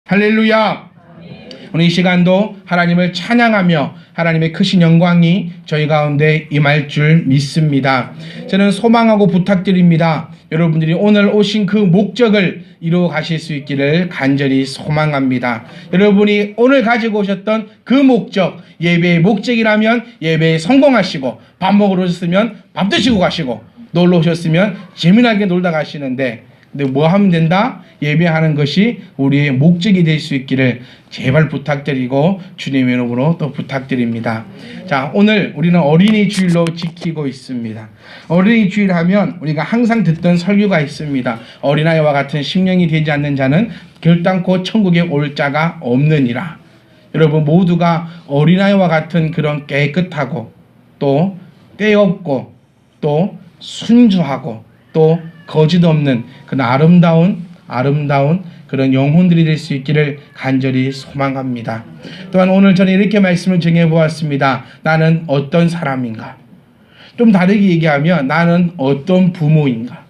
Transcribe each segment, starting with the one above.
할렐루야. 오늘 이 시간도 하나님을 찬양하며 하나님의 크신 영광이 저희 가운데 임할 줄 믿습니다. 저는 소망하고 부탁드립니다. 여러분들이 오늘 오신 그 목적을 이루어 가실 수 있기를 간절히 소망합니다. 여러분이 오늘 가지고 오셨던 그 목적, 예배의 목적이라면 예배에 성공하시고, 밥 먹으러 오셨으면 밥 드시고 가시고, 놀러 오셨으면 재미나게 놀다 가시는데, 근데 뭐 하면 된다? 예배하는 것이 우리의 목적이 될 수 있기를 제발 부탁드리고 주님의 이름으로 또 부탁드립니다. 자, 오늘 우리는 어린이 주일로 지키고 있습니다. 어린이 주일 하면 우리가 항상 듣던 설교가 있습니다. 어린아이와 같은 심령이 되지 않는 자는 결단코 천국에 올 자가 없느니라. 여러분 모두가 어린아이와 같은 그런 깨끗하고 또 때없고 또 순수하고 또 거짓 없는 그런 아름다운 그런 영혼들이 될 수 있기를 간절히 소망합니다. 또한 오늘 저는 이렇게 말씀을 정해보았습니다. 나는 어떤 사람인가? 좀 다르게 얘기하면 나는 어떤 부모인가?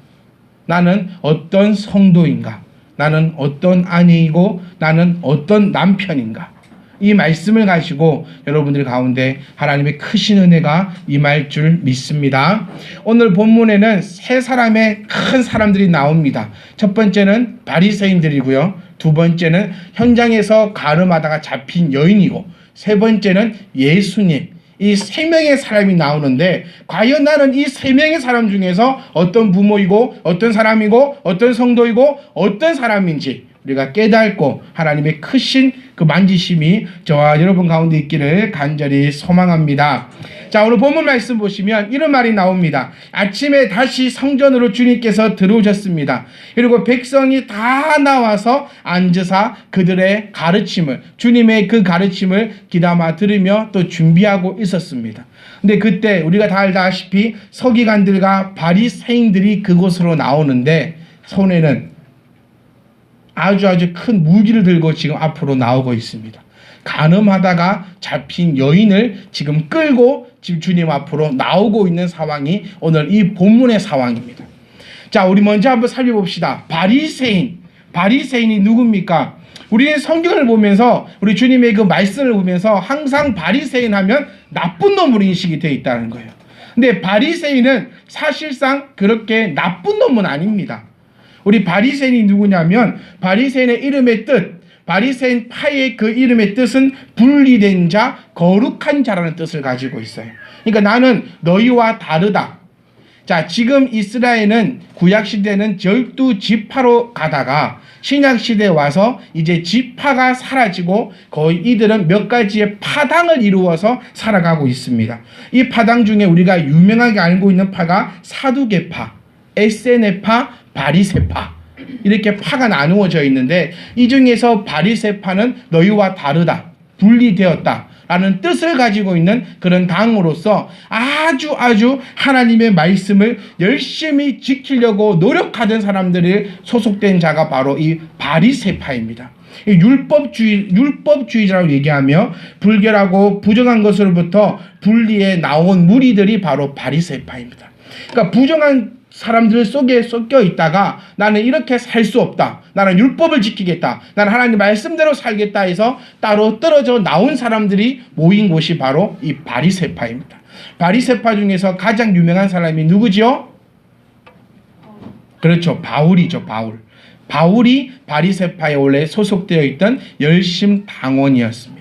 나는 어떤 성도인가? 나는 어떤 아내이고 나는 어떤 남편인가? 이 말씀을 가지고 여러분들 가운데 하나님의 크신 은혜가 임할 줄 믿습니다. 오늘 본문에는 세 사람의 큰 사람들이 나옵니다. 첫 번째는 바리새인들이고요. 두 번째는 현장에서 가늠하다가 잡힌 여인이고, 세 번째는 예수님. 이 세 명의 사람이 나오는데 과연 나는 이 세 명의 사람 중에서 어떤 부모이고 어떤 사람이고 어떤 성도이고 어떤 사람인지 우리가 깨닫고 하나님의 크신 그 만지심이 저와 여러분 가운데 있기를 간절히 소망합니다. 자, 오늘 본문 말씀 보시면 이런 말이 나옵니다. 아침에 다시 성전으로 주님께서 들어오셨습니다. 그리고 백성이 다 나와서 앉으사 그들의 가르침을, 주님의 그 가르침을 귀담아 들으며 또 준비하고 있었습니다. 근데 그때 우리가 다 알다시피 서기관들과 바리새인들이 그곳으로 나오는데 손에는 아주 큰 무기를 들고 지금 앞으로 나오고 있습니다. 간음하다가 잡힌 여인을 지금 끌고 지금 주님 앞으로 나오고 있는 상황이 오늘 이 본문의 상황입니다. 자, 우리 먼저 한번 살펴봅시다. 바리새인이 누굽니까? 우리는 성경을 보면서 우리 주님의 그 말씀을 보면서 항상 바리새인 하면 나쁜 놈으로 인식이 되어 있다는 거예요. 근데 바리새인은 사실상 그렇게 나쁜 놈은 아닙니다. 우리 바리새인이 누구냐면 바리새인의 이름의 뜻, 바리새인 파의 그 이름의 뜻은 분리된 자, 거룩한 자라는 뜻을 가지고 있어요. 그러니까 나는 너희와 다르다. 자, 지금 이스라엘은 구약시대는 12지파로 가다가 신약시대에 와서 이제 지파가 사라지고 거의 이들은 몇 가지의 파당을 이루어서 살아가고 있습니다. 이 파당 중에 우리가 유명하게 알고 있는 파가 사두개파, 에세네파, 바리새파, 이렇게 파가 나누어져 있는데 이 중에서 바리새파는 너희와 다르다, 분리되었다 라는 뜻을 가지고 있는 그런 당으로서 아주 하나님의 말씀을 열심히 지키려고 노력하던 사람들이 소속된 자가 바로 이 바리새파입니다. 율법주의자라고 얘기하며 불결하고 부정한 것으로부터 분리해 나온 무리들이 바로 바리새파입니다. 그러니까 부정한 사람들 속에 섞여 있다가 나는 이렇게 살 수 없다, 나는 율법을 지키겠다, 나는 하나님 말씀대로 살겠다 해서 따로 떨어져 나온 사람들이 모인 곳이 바로 이 바리새파입니다. 바리새파 중에서 가장 유명한 사람이 누구지요? 그렇죠, 바울이죠. 바울이 바리새파에 원래 소속되어 있던 열심 당원이었습니다.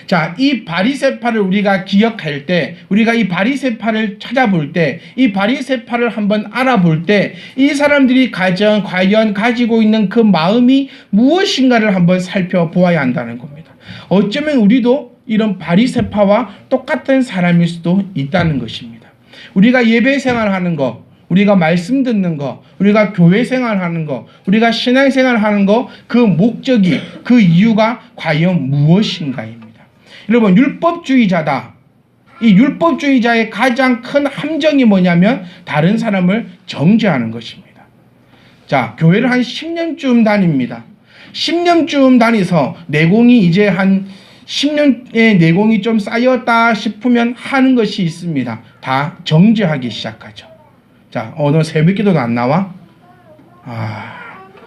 자, 이 바리새파를 우리가 기억할 때, 우리가 이 바리새파를 찾아볼 때, 이 바리새파를 한번 알아볼 때 이 사람들이 과연 가지고 있는 그 마음이 무엇인가를 한번 살펴보아야 한다는 겁니다. 어쩌면 우리도 이런 바리새파와 똑같은 사람일 수도 있다는 것입니다. 우리가 예배 생활하는 거, 우리가 말씀 듣는 거, 우리가 교회 생활하는 거, 우리가 신앙 생활하는 거, 그 목적이, 그 이유가 과연 무엇인가입니다. 여러분, 율법주의자다. 이 율법주의자의 가장 큰 함정이 뭐냐면 다른 사람을 정죄하는 것입니다. 자, 교회를 한 10년쯤 다닙니다. 10년쯤 다니서 내공이 이제 한 10년의 내공이 좀 쌓였다 싶으면 하는 것이 있습니다. 다 정죄하기 시작하죠. 자, 너 새벽기도도 안 나와?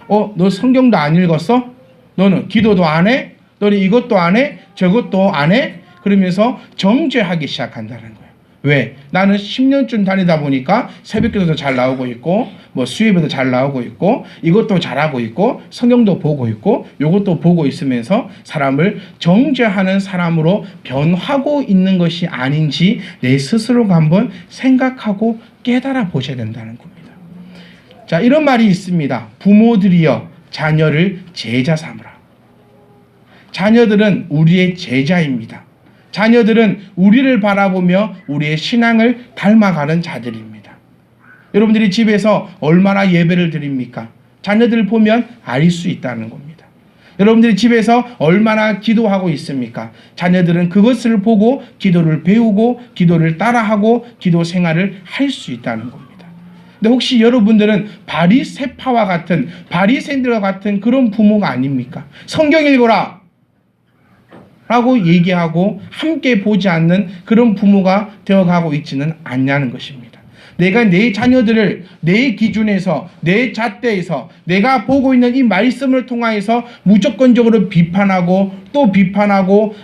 너 성경도 안 읽었어? 너는 기도도 안 해? 너는 이것도 안 해? 저것도 안 해? 그러면서 정죄하기 시작한다는 거예요. 왜? 나는 10년쯤 다니다 보니까 새벽기도도 잘 나오고 있고 뭐 수예배도 잘 나오고 있고 이것도 잘하고 있고 성경도 보고 있고 이것도 보고 있으면서 사람을 정죄하는 사람으로 변하고 있는 것이 아닌지 내 스스로가 한번 생각하고 깨달아 보셔야 된다는 겁니다. 자, 이런 말이 있습니다. 부모들이여 자녀를 제자 삼으라. 자녀들은 우리의 제자입니다. 자녀들은 우리를 바라보며 우리의 신앙을 닮아가는 자들입니다. 여러분들이 집에서 얼마나 예배를 드립니까? 자녀들 보면 알 수 있다는 겁니다. 여러분들이 집에서 얼마나 기도하고 있습니까? 자녀들은 그것을 보고 기도를 배우고 기도를 따라하고 기도 생활을 할 수 있다는 겁니다. 근데 혹시 여러분들은 바리새파와 같은 바리새인들과 같은 그런 부모가 아닙니까? 성경 읽어라 라고 얘기하고 함께 보지 않는 그런 부모가 되어가고 있지는 않냐는 것입니다. 내가 내 자녀들을 내 기준에서 내 잣대에서 내가 보고 있는 이 말씀을 통하여서 무조건적으로 비판하고 또 비판하고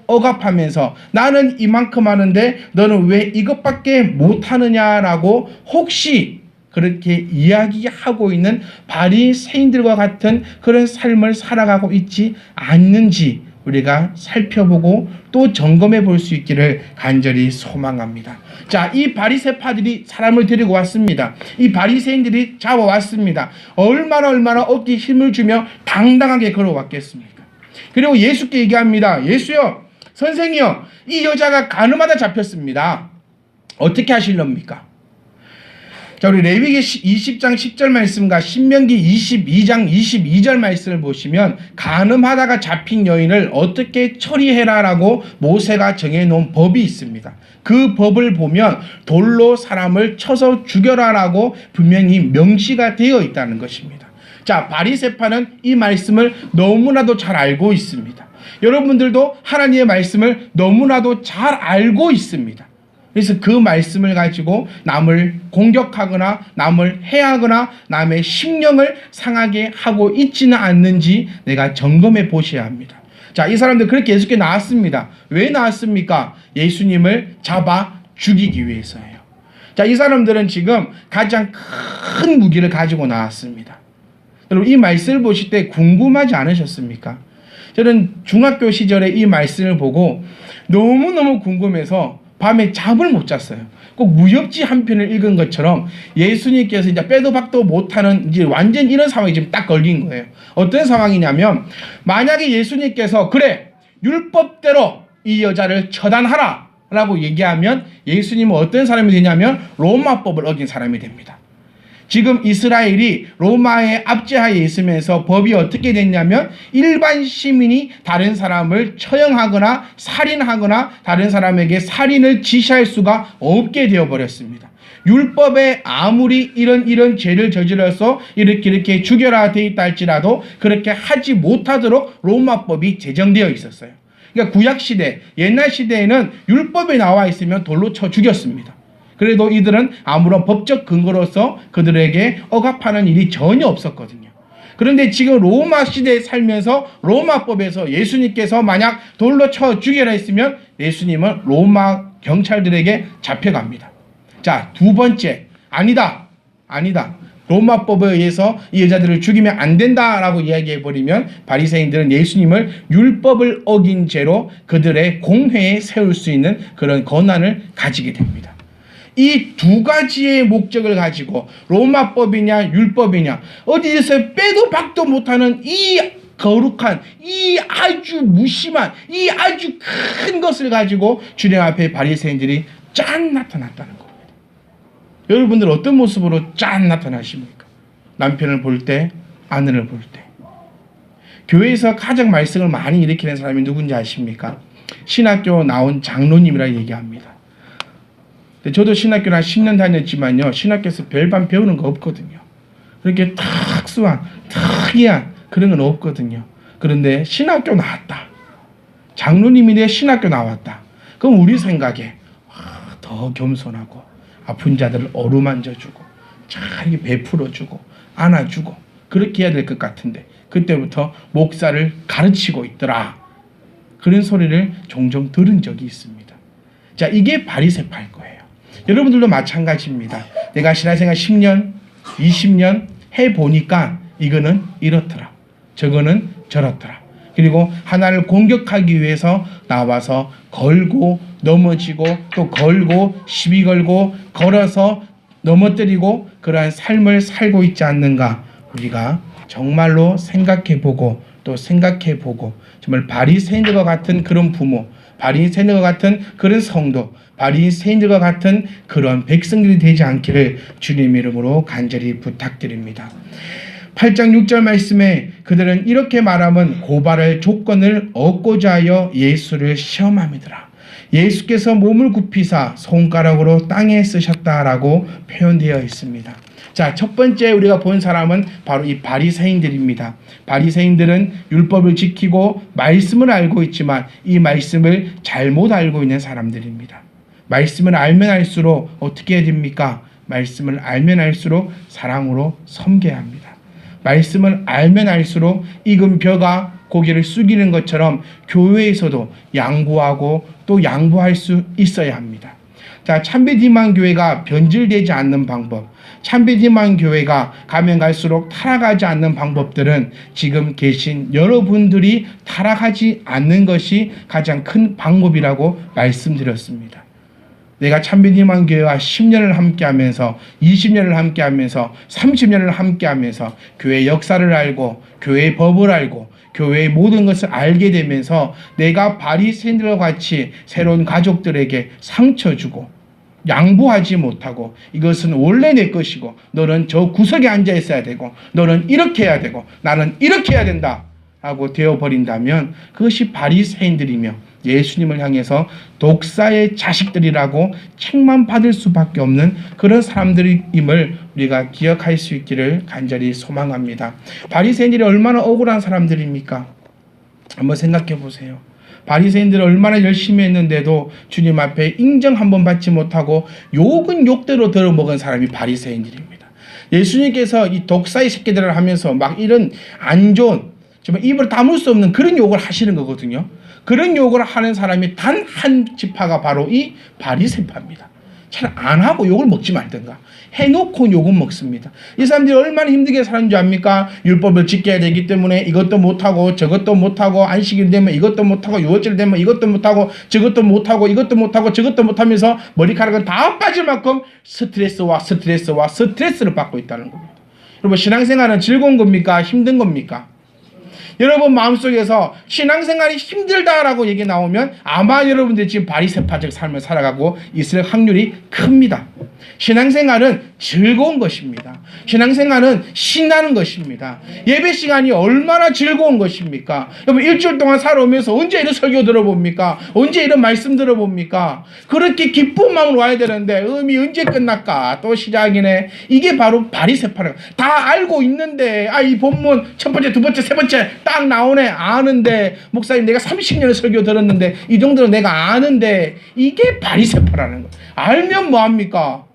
억압하면서 나는 이만큼 하는데 너는 왜 이것밖에 못하느냐라고 혹시 그렇게 이야기하고 있는 바리새인들과 같은 그런 삶을 살아가고 있지 않는지 우리가 살펴보고 또 점검해 볼 수 있기를 간절히 소망합니다. 자, 이 바리새파들이 사람을 데리고 왔습니다. 이 바리새인들이 잡아왔습니다. 얼마나 어깨에 힘을 주며 당당하게 걸어왔겠습니까? 그리고 예수께 얘기합니다. 예수요, 선생이요, 이 여자가 간음하다 잡혔습니다. 어떻게 하실랍니까? 자, 우리 레위기 20장 10절 말씀과 신명기 22장 22절 말씀을 보시면 간음하다가 잡힌 여인을 어떻게 처리해라라고 모세가 정해놓은 법이 있습니다. 그 법을 보면 돌로 사람을 쳐서 죽여라라고 분명히 명시가 되어 있다는 것입니다. 자, 바리새파는 이 말씀을 너무나도 잘 알고 있습니다. 여러분들도 하나님의 말씀을 너무나도 잘 알고 있습니다. 그래서 그 말씀을 가지고 남을 공격하거나 남을 해하거나 남의 심령을 상하게 하고 있지는 않는지 내가 점검해 보셔야 합니다. 자, 이 사람들 그렇게 예수께 나왔습니다. 왜 나왔습니까? 예수님을 잡아 죽이기 위해서예요. 자, 이 사람들은 지금 가장 큰 무기를 가지고 나왔습니다. 여러분, 이 말씀을 보실 때 궁금하지 않으셨습니까? 저는 중학교 시절에 이 말씀을 보고 너무너무 궁금해서 밤에 잠을 못 잤어요. 꼭 무협지 한 편을 읽은 것처럼 예수님께서 이제 빼도 박도 못하는 이제 완전 이런 상황이 지금 딱 걸린 거예요. 어떤 상황이냐면 만약에 예수님께서 그래 율법대로 이 여자를 처단하라 라고 얘기하면 예수님은 어떤 사람이 되냐면 로마법을 어긴 사람이 됩니다. 지금 이스라엘이 로마의 압제하에 있으면서 법이 어떻게 됐냐면 일반 시민이 다른 사람을 처형하거나 살인하거나 다른 사람에게 살인을 지시할 수가 없게 되어버렸습니다. 율법에 아무리 이런 죄를 저질러서 이렇게 죽여라 되어 있다 할지라도 그렇게 하지 못하도록 로마법이 제정되어 있었어요. 그러니까 구약시대, 옛날 시대에는 율법에 나와 있으면 돌로 쳐 죽였습니다. 그래도 이들은 아무런 법적 근거로서 그들에게 억압하는 일이 전혀 없었거든요. 그런데 지금 로마 시대에 살면서 로마법에서 예수님께서 만약 돌로 쳐 죽여라 했으면 예수님은 로마 경찰들에게 잡혀갑니다. 자, 두 번째, 아니다. 로마법에 의해서 이 여자들을 죽이면 안 된다라고 이야기해버리면 바리새인들은 예수님을 율법을 어긴 죄로 그들의 공회에 세울 수 있는 그런 권한을 가지게 됩니다. 이 두 가지의 목적을 가지고 로마법이냐 율법이냐 어디에서 빼도 박도 못하는 이 거룩한 이 아주 무심한 이 아주 큰 것을 가지고 주님 앞에 바리새인들이 짠 나타났다는 겁니다. 여러분들 어떤 모습으로 짠 나타나십니까? 남편을 볼 때, 아내를 볼 때. 교회에서 가장 말썽을 많이 일으키는 사람이 누군지 아십니까? 신학교 나온 장로님이라 얘기합니다. 저도 신학교를 한 10년 다녔지만요. 신학교에서 별반 배우는 거 없거든요. 그렇게 특이한 그런 건 없거든요. 그런데 신학교 나왔다. 장로님이 내 신학교 나왔다. 그럼 우리 생각에 더 겸손하고 아픈 자들을 어루만져주고 잘 베풀어주고 안아주고 그렇게 해야 될 것 같은데 그때부터 목사를 가르치고 있더라. 그런 소리를 종종 들은 적이 있습니다. 자, 이게 바리새파일 거예요. 여러분들도 마찬가지입니다. 내가 신앙생활 10년, 20년 해보니까 이거는 이렇더라. 저거는 저렇더라. 그리고 하나를 공격하기 위해서 나와서 걸고 넘어지고 또 걸고 시비 걸고 걸어서 넘어뜨리고 그러한 삶을 살고 있지 않는가. 우리가 정말로 생각해보고 또 생각해보고 정말 바리새인들과 같은 그런 부모, 바리새인들과 같은 그런 성도, 바리새인들과 같은 그런 백성들이 되지 않기를 주님 이름으로 간절히 부탁드립니다. 8장 6절 말씀에 그들은 이렇게 말하면 고발할 조건을 얻고자 하여 예수를 시험함이더라. 예수께서 몸을 굽히사 손가락으로 땅에 쓰셨다라고 표현되어 있습니다. 자, 첫 번째 우리가 본 사람은 바로 이 바리새인들입니다. 바리새인들은 율법을 지키고 말씀을 알고 있지만 이 말씀을 잘못 알고 있는 사람들입니다. 말씀을 알면 알수록 어떻게 해야 됩니까? 말씀을 알면 알수록 사랑으로 섬겨야 합니다. 말씀을 알면 알수록 익은 벼가 고개를 숙이는 것처럼 교회에서도 양보하고 또 양보할 수 있어야 합니다. 자, 참비디만 교회가 변질되지 않는 방법, 참비디만 교회가 가면 갈수록 타락하지 않는 방법들은 지금 계신 여러분들이 타락하지 않는 것이 가장 큰 방법이라고 말씀드렸습니다. 내가 참비디만 교회와 10년을 함께하면서 20년을 함께하면서 30년을 함께하면서 교회 역사를 알고 교회의 법을 알고 교회의 모든 것을 알게 되면서 내가 바리새인들과 같이 새로운 가족들에게 상처 주고 양보하지 못하고 이것은 원래 내 것이고 너는 저 구석에 앉아 있어야 되고 너는 이렇게 해야 되고 나는 이렇게 해야 된다 하고 되어버린다면 그것이 바리새인들이며 예수님을 향해서 독사의 자식들이라고 책만 받을 수밖에 없는 그런 사람들임을 우리가 기억할 수 있기를 간절히 소망합니다. 바리새인들이 얼마나 억울한 사람들입니까? 한번 생각해 보세요. 바리새인들은 얼마나 열심히 했는데도 주님 앞에 인정 한번 받지 못하고 욕은 욕대로 들어먹은 사람이 바리새인들입니다. 예수님께서 이 독사의 새끼들을 하면서 막 이런 안 좋은 정말 입을 다물 수 없는 그런 욕을 하시는 거거든요. 그런 욕을 하는 사람이 단 한 지파가 바로 이 바리새파입니다. 잘 안 하고 욕을 먹지 말든가 해놓고 욕은 먹습니다. 이 사람들이 얼마나 힘들게 사는 줄 압니까? 율법을 지켜야 되기 때문에 이것도 못하고 저것도 못하고 안식일 되면 이것도 못하고 유월절 되면 이것도 못하고 저것도 못하고 이것도 못하고 저것도 못하면서 머리카락은 다 빠질 만큼 스트레스와 스트레스를 받고 있다는 겁니다. 여러분, 신앙생활은 즐거운 겁니까? 힘든 겁니까? 여러분 마음속에서 신앙생활이 힘들다라고 얘기 나오면 아마 여러분들이 지금 바리새파적 삶을 살아가고 있을 확률이 큽니다. 신앙생활은 즐거운 것입니다. 신앙생활은 신나는 것입니다. 예배 시간이 얼마나 즐거운 것입니까? 여러분 일주일 동안 살아오면서 언제 이런 설교 들어봅니까? 언제 이런 말씀 들어봅니까? 그렇게 기쁜 마음으로 와야 되는데 언제 끝날까? 또 시작이네. 이게 바로 바리새파라. 다 알고 있는데 이 본문 첫 번째, 두 번째, 세 번째 딱 나오네. 아는데 목사님 내가 30년을 설교 들었는데 이 정도는 내가 아는데 이게 바리새파라는 거. 알면 뭐합니까?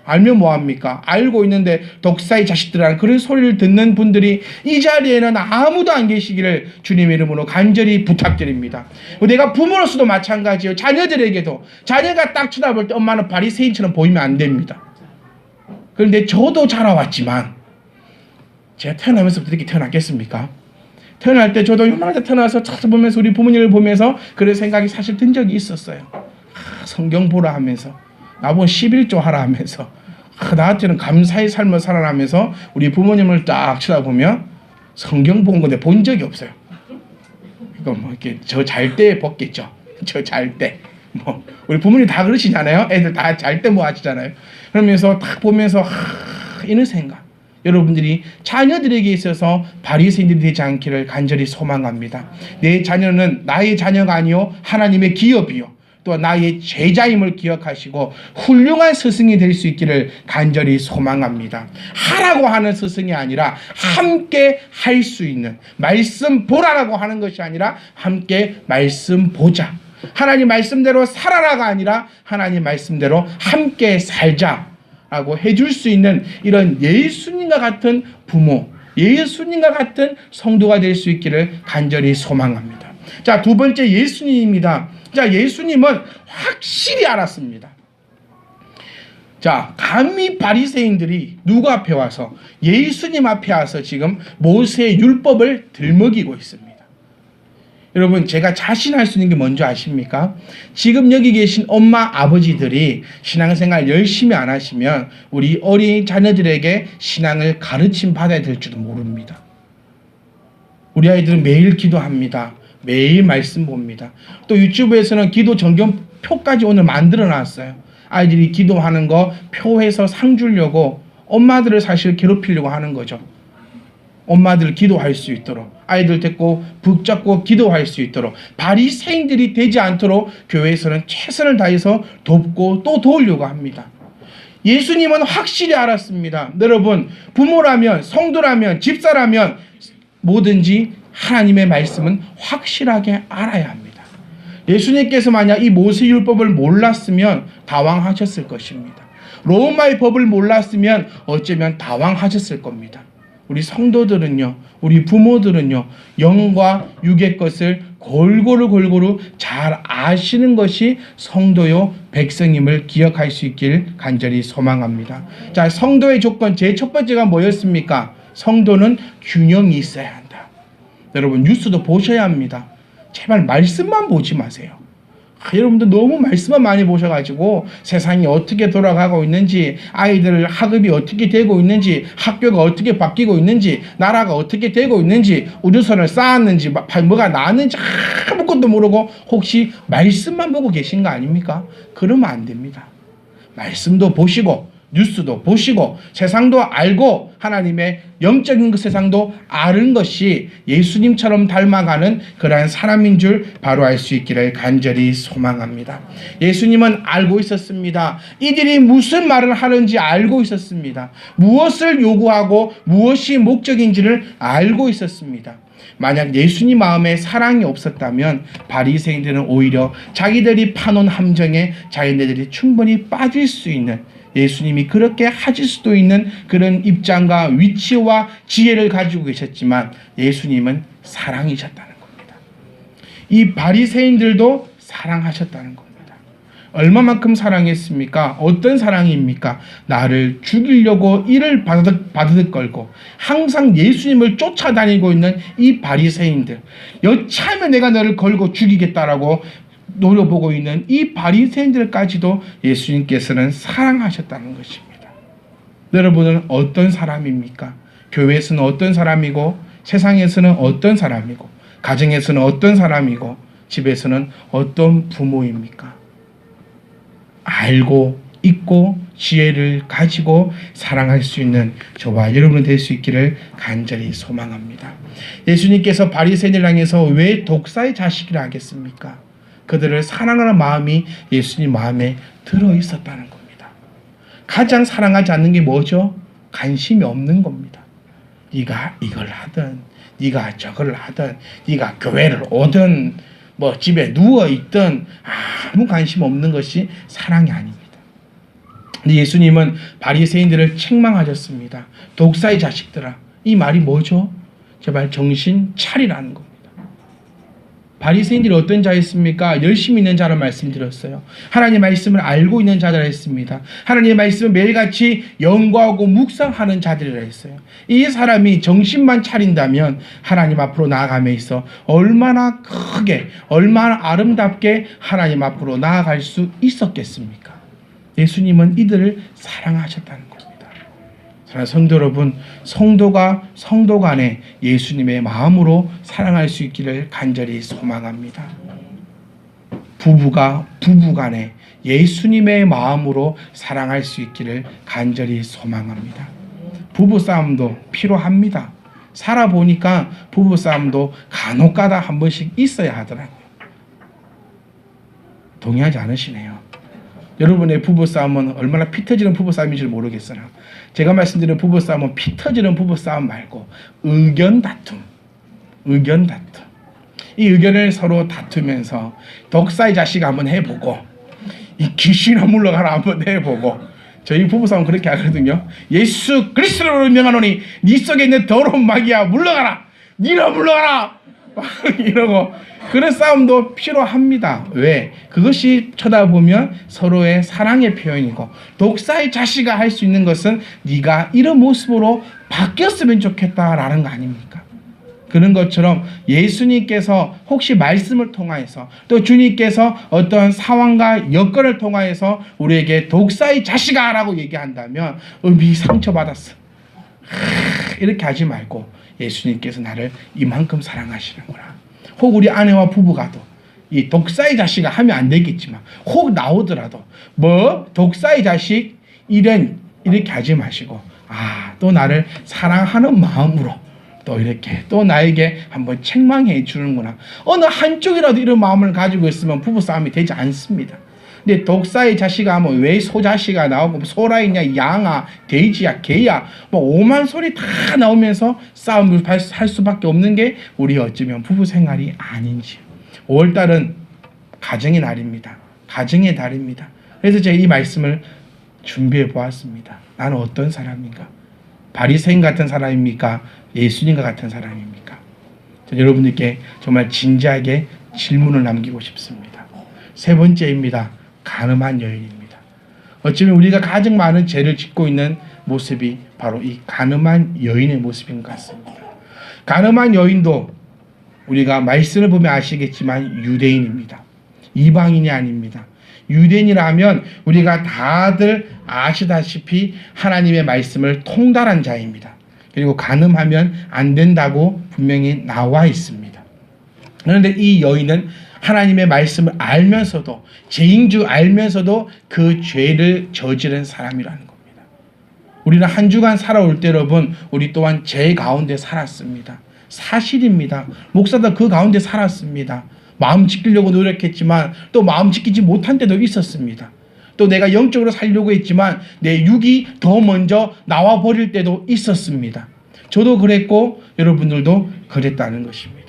알면 뭐합니까? 알고 있는데 독사의 자식들이라는 그런 소리를 듣는 분들이 이 자리에는 아무도 안 계시기를 주님 이름으로 간절히 부탁드립니다. 내가 부모로서도 마찬가지예요. 자녀들에게도 자녀가 딱 쳐다볼 때 엄마는 바리새인처럼 보이면 안 됩니다. 그런데 저도 자라왔지만 제가 태어나면서부터 이렇게 태어났겠습니까? 태어날 때 저도 요만하게 태어나서 찾아보면서 우리 부모님을 보면서 그런 생각이 사실 든 적이 있었어요. 성경 보라 하면서 나보고 11조 하라 하면서 나한테는 감사의 삶을 살아가면서 우리 부모님을 딱 쳐다보면 성경 본 건데 본 적이 없어요. 이거 뭐 이렇게 저 잘 때 벗겠죠. 저 잘 때 뭐 우리 부모님 다 그러시잖아요. 애들 다 잘 때 뭐 하시잖아요. 그러면서 딱 보면서 이런 생각. 여러분들이 자녀들에게 있어서 바리새인들이 되지 않기를 간절히 소망합니다. 내 자녀는 나의 자녀가 아니요 하나님의 기업이요 또 나의 제자임을 기억하시고 훌륭한 스승이 될 수 있기를 간절히 소망합니다. 하라고 하는 스승이 아니라 함께 할 수 있는, 말씀 보라라고 하는 것이 아니라 함께 말씀 보자. 하나님 말씀대로 살아라가 아니라 하나님 말씀대로 함께 살자 라고 해줄 수 있는 이런 예수님과 같은 부모, 예수님과 같은 성도가 될 수 있기를 간절히 소망합니다. 자, 두 번째 예수님입니다. 자, 예수님은 확실히 알았습니다. 자, 감히 바리새인들이 누구 앞에 와서 예수님 앞에 와서 지금 모세의 율법을 들먹이고 있습니다. 여러분, 제가 자신할 수 있는 게 뭔지 아십니까? 지금 여기 계신 엄마, 아버지들이 신앙생활 열심히 안 하시면 우리 어린 자녀들에게 신앙을 가르침 받아야 될지도 모릅니다. 우리 아이들은 매일 기도합니다. 매일 말씀 봅니다. 또 유튜브에서는 기도 정경표까지 오늘 만들어 놨어요. 아이들이 기도하는 거 표해서 상 주려고 엄마들을 사실 괴롭히려고 하는 거죠. 엄마들 기도할 수 있도록, 아이들 데리고 붙잡고 기도할 수 있도록, 바리새인들이 되지 않도록 교회에서는 최선을 다해서 돕고 또 도우려고 합니다. 예수님은 확실히 알았습니다. 여러분, 부모라면, 성도라면, 집사라면 뭐든지 하나님의 말씀은 확실하게 알아야 합니다. 예수님께서 만약 이 모세율법을 몰랐으면 당황하셨을 것입니다. 로마의 법을 몰랐으면 어쩌면 당황하셨을 겁니다. 우리 성도들은요, 우리 부모들은요, 영과 육의 것을 골고루 잘 아시는 것이 성도요 백성임을 기억할 수 있길 간절히 소망합니다. 자, 성도의 조건 제 첫 번째가 뭐였습니까? 성도는 균형이 있어야 한다. 여러분, 뉴스도 보셔야 합니다. 제발 말씀만 보지 마세요. 여러분들 너무 말씀만 많이 보셔가지고 세상이 어떻게 돌아가고 있는지, 아이들 학업이 어떻게 되고 있는지, 학교가 어떻게 바뀌고 있는지, 나라가 어떻게 되고 있는지, 우주선을 쌓았는지, 뭐가 나왔는지 아무것도 모르고 혹시 말씀만 보고 계신 거 아닙니까? 그러면 안 됩니다. 말씀도 보시고 뉴스도 보시고 세상도 알고 하나님의 영적인 그 세상도 아는 것이 예수님처럼 닮아가는 그러한 사람인 줄 바로 알 수 있기를 간절히 소망합니다. 예수님은 알고 있었습니다. 이들이 무슨 말을 하는지 알고 있었습니다. 무엇을 요구하고 무엇이 목적인지를 알고 있었습니다. 만약 예수님 마음에 사랑이 없었다면 바리새인들은 오히려 자기들이 파놓은 함정에 자기네들이 충분히 빠질 수 있는, 예수님이 그렇게 하실 수도 있는 그런 입장과 위치와 지혜를 가지고 계셨지만 예수님은 사랑이셨다는 겁니다. 이 바리새인들도 사랑하셨다는 겁니다. 얼마만큼 사랑했습니까? 어떤 사랑입니까? 나를 죽이려고 이를 바드득 걸고 항상 예수님을 쫓아다니고 있는 이 바리새인들, 여차하면 내가 너를 걸고 죽이겠다라고 노려보고 있는 이 바리새인들까지도 예수님께서는 사랑하셨다는 것입니다. 여러분은 어떤 사람입니까? 교회에서는 어떤 사람이고, 세상에서는 어떤 사람이고, 가정에서는 어떤 사람이고, 집에서는 어떤 부모입니까? 알고 있고 지혜를 가지고 사랑할 수 있는 저와 여러분 될 수 있기를 간절히 소망합니다. 예수님께서 바리새인을 향해서 왜 독사의 자식이라 하겠습니까? 그들을 사랑하는 마음이 예수님 마음에 들어있었다는 겁니다. 가장 사랑하지 않는 게 뭐죠? 관심이 없는 겁니다. 네가 이걸 하든, 네가 저걸 하든, 네가 교회를 오든, 뭐 집에 누워있든 아무 관심 없는 것이 사랑이 아닙니다. 근데 예수님은 바리새인들을 책망하셨습니다. 독사의 자식들아. 이 말이 뭐죠? 제발 정신 차리라는 겁니다. 바리새인들이 어떤 자였습니까? 열심히 있는 자라 말씀드렸어요. 하나님의 말씀을 알고 있는 자들이라 했습니다. 하나님의 말씀을 매일같이 연구하고 묵상하는 자들이라 했어요. 이 사람이 정신만 차린다면 하나님 앞으로 나아감에 있어 얼마나 크게, 얼마나 아름답게 하나님 앞으로 나아갈 수 있었겠습니까? 예수님은 이들을 사랑하셨다는 겁니다. 사랑하는 성도 여러분, 성도가 성도 간에 예수님의 마음으로 사랑할 수 있기를 간절히 소망합니다. 부부가 부부 간에 예수님의 마음으로 사랑할 수 있기를 간절히 소망합니다. 부부싸움도 필요합니다. 살아보니까 부부싸움도 간혹가다 한 번씩 있어야 하더라고요. 동의하지 않으시네요. 여러분의 부부싸움은 얼마나 피 터지는 부부싸움인지 모르겠으나 제가 말씀드리는 부부싸움은 피 터지는 부부싸움 말고 의견 다툼. 이 의견을 서로 다투면서 독사의 자식 한번 해보고 이 귀신아 물러가라 한번 해보고 저희 부부싸움 그렇게 하거든요. 예수 그리스도로 명하노니 네 속에 있는 더러운 마귀야 물러가라. 니로 물러가라. 이러고 그런 싸움도 필요합니다. 왜? 그것이 쳐다보면 서로의 사랑의 표현이고 독사의 자식아 할 수 있는 것은 네가 이런 모습으로 바뀌었으면 좋겠다라는 거 아닙니까? 그런 것처럼 예수님께서 혹시 말씀을 통하여서 또 주님께서 어떤 상황과 여건을 통하여서 우리에게 독사의 자식아 라고 얘기한다면 상처받았어. 이렇게 하지 말고 예수님께서 나를 이만큼 사랑하시는구나. 혹 우리 아내와 부부가도 이 독사의 자식아 하면 안 되겠지만 혹 나오더라도 독사의 자식 이렇게 하지 마시고 또 나를 사랑하는 마음으로 또 이렇게 또 나에게 한번 책망해 주는구나. 어느 한쪽이라도 이런 마음을 가지고 있으면 부부싸움이 되지 않습니다. 근데 독사의 자식아 하면 왜 소자식아 나오고 소라 있냐 양아 돼지야 개야 오만 소리 다 나오면서 싸움을 할 수밖에 없는 게 우리 어쩌면 부부 생활이 아닌지. 5월달은 가정의 날입니다. 가정의 달입니다. 그래서 제가 이 말씀을 준비해 보았습니다. 나는 어떤 사람인가? 바리새인 같은 사람입니까? 예수님과 같은 사람입니까? 여러분들께 정말 진지하게 질문을 남기고 싶습니다. 세 번째입니다. 간음한 여인입니다. 어쩌면 우리가 가장 많은 죄를 짓고 있는 모습이 바로 이 간음한 여인의 모습인 것 같습니다. 간음한 여인도 우리가 말씀을 보면 아시겠지만 유대인입니다. 이방인이 아닙니다. 유대인이라면 우리가 다들 아시다시피 하나님의 말씀을 통달한 자입니다. 그리고 간음하면 안 된다고 분명히 나와 있습니다. 그런데 이 여인은 하나님의 말씀을 알면서도 죄인 줄 알면서도 그 죄를 저지른 사람이라는 겁니다. 우리는 한 주간 살아올 때 여러분 우리 또한 죄 가운데 살았습니다. 사실입니다. 목사도 그 가운데 살았습니다. 마음 지키려고 노력했지만 또 마음 지키지 못한 때도 있었습니다. 또 내가 영적으로 살려고 했지만 내 육이 더 먼저 나와 버릴 때도 있었습니다. 저도 그랬고 여러분들도 그랬다는 것입니다.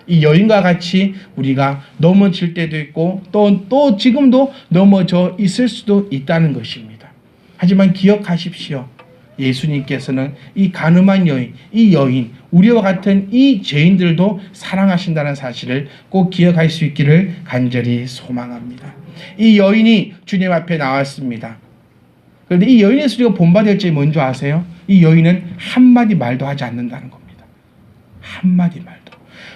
이 여인과 같이 우리가 넘어질 때도 있고 또 지금도 넘어져 있을 수도 있다는 것입니다. 하지만 기억하십시오. 예수님께서는 이 간음한 여인, 이 여인, 우리와 같은 이 죄인들도 사랑하신다는 사실을 꼭 기억할 수 있기를 간절히 소망합니다. 이 여인이 주님 앞에 나왔습니다. 그런데 이 여인의 소리가 본받을 점이 뭔지 아세요? 이 여인은 한마디 말도 하지 않는다는 겁니다. 한마디 말도.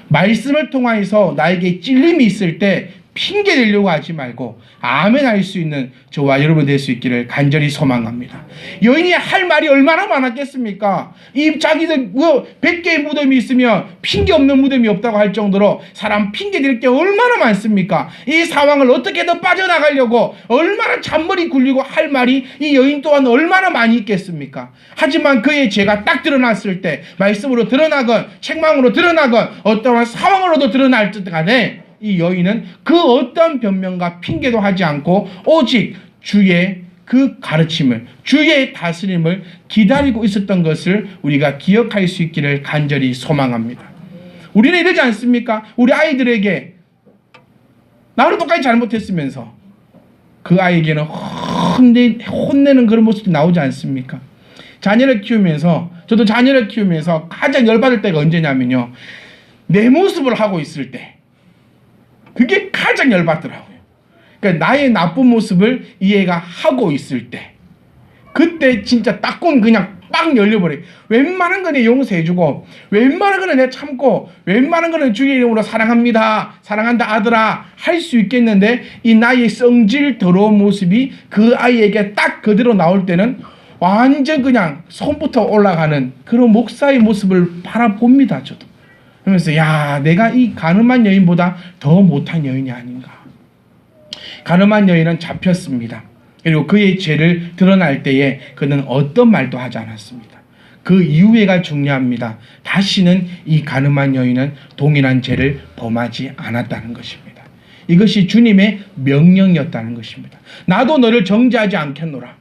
말씀을 통하여서 나에게 찔림이 있을 때 핑계 대려고 하지 말고 아멘 할 수 있는 저와 여러분 될 수 있기를 간절히 소망합니다. 여인이 할 말이 얼마나 많았겠습니까? 이 자기들 100개의 무덤이 있으면 핑계 없는 무덤이 없다고 할 정도로 사람 핑계 댈 게 얼마나 많습니까? 이 상황을 어떻게든 빠져나가려고 얼마나 잔머리 굴리고 할 말이 이 여인 또한 얼마나 많이 있겠습니까? 하지만 그의 죄가 딱 드러났을 때 말씀으로 드러나건 책망으로 드러나건 어떠한 상황으로도 드러날 듯 간에 이 여인은 그 어떤 변명과 핑계도 하지 않고 오직 주의 그 가르침을 주의 다스림을 기다리고 있었던 것을 우리가 기억할 수 있기를 간절히 소망합니다. 우리는 이러지 않습니까? 우리 아이들에게 나는 똑같이 잘못했으면서 그 아이에게는 혼내는 그런 모습이 나오지 않습니까? 자녀를 키우면서 저도 자녀를 키우면서 가장 열받을 때가 언제냐면요. 내 모습을 하고 있을 때 그게 가장 열받더라고요. 그러니까 나의 나쁜 모습을 이 애가 하고 있을 때 그때 진짜 딱건 그냥 빵 열려버려요. 웬만한 거는 용서해주고 웬만한 거는 내가 참고 웬만한 거는 주의 이름으로 사랑합니다. 사랑한다 아들아 할 수 있겠는데 이 나의 성질 더러운 모습이 그 아이에게 딱 그대로 나올 때는 완전 그냥 손부터 올라가는 그런 목사의 모습을 바라봅니다. 저도. 그러면서 내가 이 간음한 여인보다 더 못한 여인이 아닌가. 간음한 여인은 잡혔습니다. 그리고 그의 죄를 드러날 때에 그는 어떤 말도 하지 않았습니다. 그 이후에가 중요합니다. 다시는 이 간음한 여인은 동일한 죄를 범하지 않았다는 것입니다. 이것이 주님의 명령이었다는 것입니다. 나도 너를 정죄하지 않겠노라.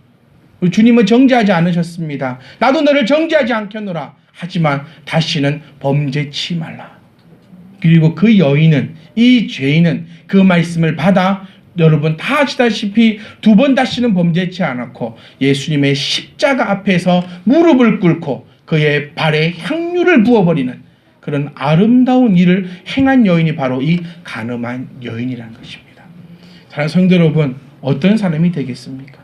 주님은 정죄하지 않으셨습니다. 나도 너를 정죄하지 않겠노라. 하지만 다시는 범죄치 말라. 그리고 그 여인은 이 죄인은 그 말씀을 받아 여러분 다 아시다시피 두 번 다시는 범죄치 않았고 예수님의 십자가 앞에서 무릎을 꿇고 그의 발에 향유를 부어버리는 그런 아름다운 일을 행한 여인이 바로 이 간음한 여인이라는 것입니다. 사랑하는 성도 여러분, 어떤 사람이 되겠습니까?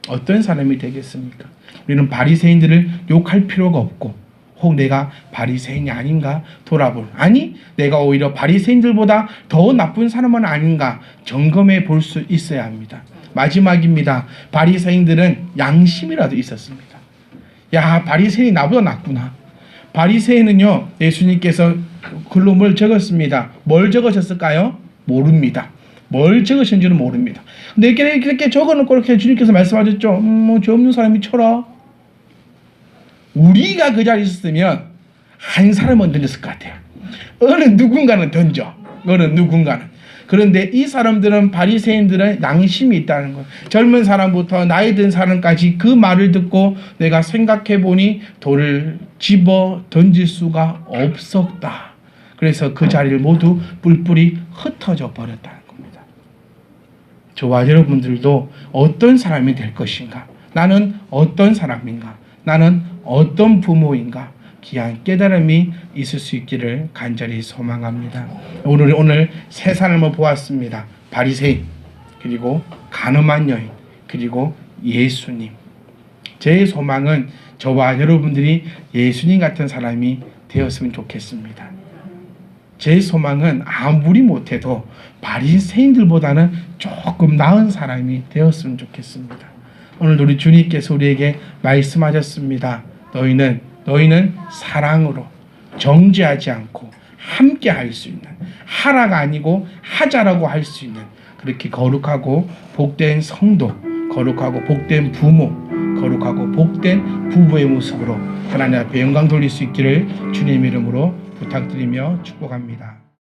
어떤 사람이 되겠습니까? 우리는 바리새인들을 욕할 필요가 없고 혹 내가 바리새인이 아닌가 돌아볼, 아니 내가 오히려 바리새인들보다 더 나쁜 사람은 아닌가 점검해 볼 수 있어야 합니다. 마지막입니다. 바리새인들은 양심이라도 있었습니다. 야, 바리새인이 나보다 낫구나. 바리새인은요, 예수님께서 글로 뭘 적었습니다. 뭘 적으셨을까요? 모릅니다. 뭘 적으신지는 모릅니다. 근데 이렇게 적어놓고 이렇게 주님께서 말씀하셨죠. 죄 없는 사람이 쳐라. 우리가 그 자리에 있었으면 한 사람은 던졌을 것 같아요. 어느 누군가는 던져. 어느 누군가는. 그런데 이 사람들은, 바리새인들은 양심이 있다는 거예요. 젊은 사람부터 나이 든 사람까지 그 말을 듣고 내가 생각해 보니 돌을 집어 던질 수가 없었다. 그래서 그 자리를 모두 뿔뿔이 흩어져 버렸다는 겁니다. 저와 여러분들도 어떤 사람이 될 것인가? 나는 어떤 사람인가? 나는 어떤 부모인가? 귀한 깨달음이 있을 수 있기를 간절히 소망합니다. 오늘 세 사람을 보았습니다. 바리새인, 그리고 간음한 여인, 그리고 예수님. 제 소망은 저와 여러분들이 예수님 같은 사람이 되었으면 좋겠습니다. 제 소망은 아무리 못해도 바리새인들보다는 조금 나은 사람이 되었으면 좋겠습니다. 오늘 우리 주님께서 우리에게 말씀하셨습니다. 너희는 사랑으로 정죄하지 않고 함께 할 수 있는, 하라가 아니고 하자라고 할 수 있는 그렇게 거룩하고 복된 성도, 거룩하고 복된 부모, 거룩하고 복된 부부의 모습으로 하나님 앞에 영광 돌릴 수 있기를 주님 이름으로 부탁드리며 축복합니다.